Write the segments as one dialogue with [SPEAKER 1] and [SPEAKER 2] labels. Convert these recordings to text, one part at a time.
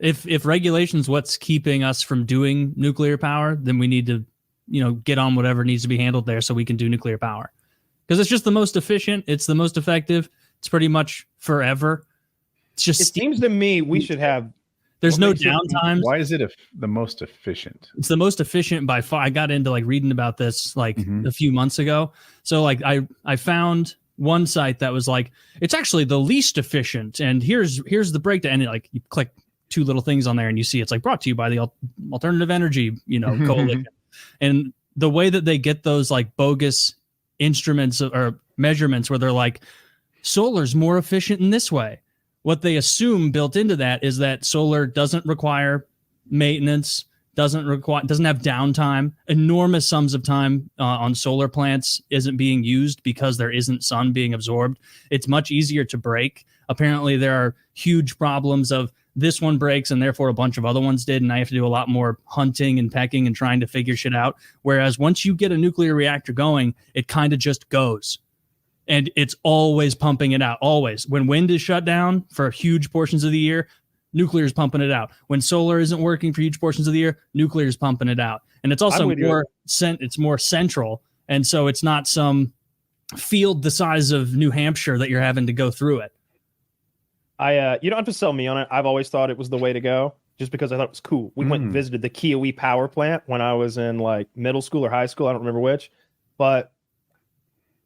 [SPEAKER 1] If regulation's what's keeping us from doing nuclear power, then we need to, get on whatever needs to be handled there so we can do nuclear power. Because it's just the most efficient. It's the most effective. It's pretty much forever. It
[SPEAKER 2] seems to me we should have.
[SPEAKER 1] There's no downtime.
[SPEAKER 3] Why is it the most efficient?
[SPEAKER 1] It's the most efficient by far. I got into reading about this a few months ago. So I found one site that was it's actually the least efficient. And here's the breakdown. And you click two little things on there and you see it's brought to you by the Alternative Energy, Coalition. And the way that they get those bogus instruments or measurements where they're solar's more efficient in this way. What they assume built into that is that solar doesn't require maintenance, doesn't have downtime. Enormous sums of time on solar plants isn't being used because there isn't sun being absorbed. It's much easier to break. Apparently, there are huge problems of this one breaks and therefore a bunch of other ones did, and I have to do a lot more hunting and pecking and trying to figure shit out. Whereas once you get a nuclear reactor going, it kind of just goes. And it's always pumping it out, always. When wind is shut down for huge portions of the year, nuclear is pumping it out. When solar isn't working for huge portions of the year, nuclear is pumping it out. And it's also more central. And so it's not some field the size of New Hampshire that you're having to go through it.
[SPEAKER 2] You don't have to sell me on it. I've always thought it was the way to go, just because I thought it was cool. We went and visited the Kiowee power plant when I was in middle school or high school. I don't remember which, but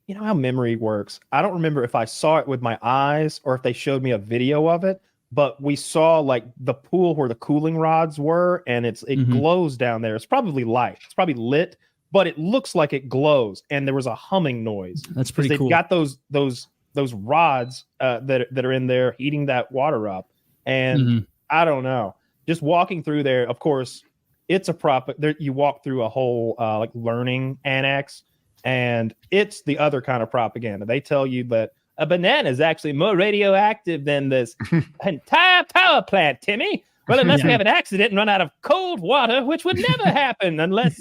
[SPEAKER 2] you know how memory works. I don't remember if I saw it with my eyes or if they showed me a video of it, but we saw the pool where the cooling rods were, and it glows down there. It's probably light. It's probably lit, but it looks like it glows, and there was a humming noise.
[SPEAKER 1] That's pretty cool.
[SPEAKER 2] They've got those rods that are in there heating that water up, and I don't know. Just walking through there, of course, it's a prop. You walk through a whole learning annex. And it's the other kind of propaganda. They tell you that a banana is actually more radioactive than this entire power plant, Timmy. Well, unless we have an accident and run out of cold water, which would never happen unless,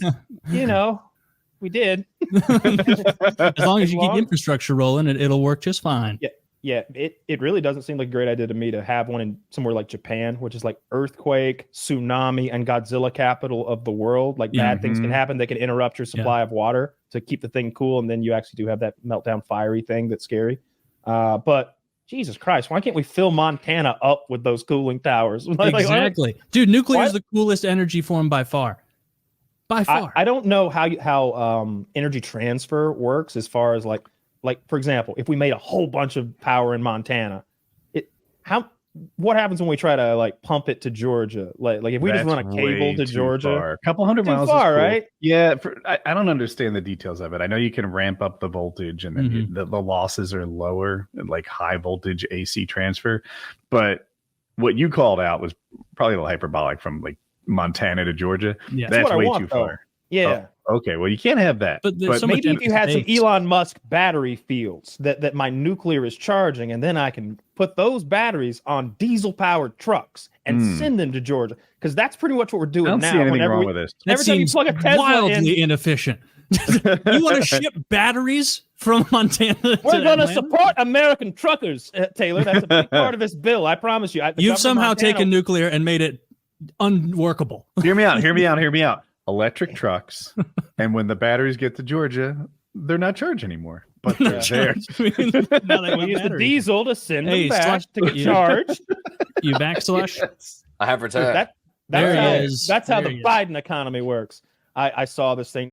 [SPEAKER 2] we did.
[SPEAKER 1] As long as you keep infrastructure rolling, it'll work just fine.
[SPEAKER 2] Yeah. It really doesn't seem like a great idea to me to have one in somewhere like Japan, which is earthquake, tsunami, and Godzilla capital of the world. Bad things can happen. They can interrupt your supply of water to keep the thing cool, and then you actually do have that meltdown fiery thing that's scary. But Jesus Christ, why can't we fill Montana up with those cooling towers?
[SPEAKER 1] Exactly. Dude, nuclear is the coolest energy form by far. By far.
[SPEAKER 2] I don't know how energy transfer works as far as for example, if we made a whole bunch of power in Montana, what happens when we try to pump it to Georgia? If we just run a cable to Georgia,
[SPEAKER 3] a couple hundred miles,
[SPEAKER 2] far, right?
[SPEAKER 3] Yeah, I don't understand the details of it. I know you can ramp up the voltage, and then the losses are lower, high voltage AC transfer. But what you called out was probably a little hyperbolic from Montana to Georgia.
[SPEAKER 2] Yeah,
[SPEAKER 3] that's way too far.
[SPEAKER 2] Yeah.
[SPEAKER 3] Oh, okay. Well, you can't have that.
[SPEAKER 1] But
[SPEAKER 2] maybe if you had some Elon Musk battery fields that my nuclear is charging, and then I can put those batteries on diesel-powered trucks and send them to Georgia, because that's pretty much what we're doing now.
[SPEAKER 3] I don't see anything wrong with this.
[SPEAKER 1] Every time you plug a Tesla wildly inefficient. You want to ship batteries from Montana?
[SPEAKER 2] We're going to support American truckers, Taylor. That's a big part of this bill. I promise you.
[SPEAKER 1] You've somehow taken nuclear and made it unworkable.
[SPEAKER 3] Hear me out. Electric trucks, and when the batteries get to Georgia, they're not charged anymore. But they're there.
[SPEAKER 2] We use the diesel to send them back to get charged.
[SPEAKER 1] You back, Slush?
[SPEAKER 4] I have returned.
[SPEAKER 2] That's how the Biden economy works. I saw this thing.